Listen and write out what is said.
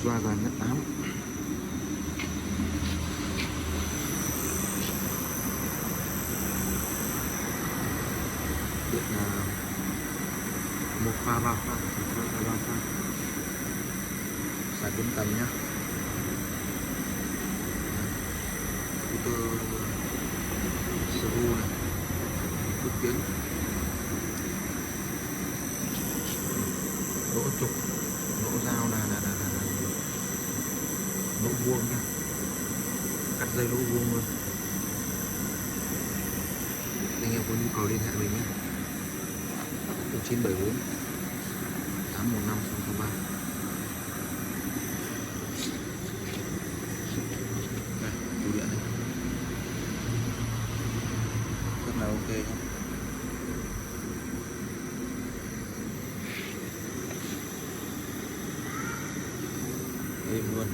Volkswagen S8 điện là một pha ba pha xài 4 tầng nhá. Scooter Subaru này, phước kiến, lỗ trục, lỗ dao là lỗ vuông nha, cắt dây lỗ vuông luôn. Anh em có nhu cầu liên hệ mình nhé, 0974 815 663. Đây, tủ điện này rất là ok nhé. Êm luôn.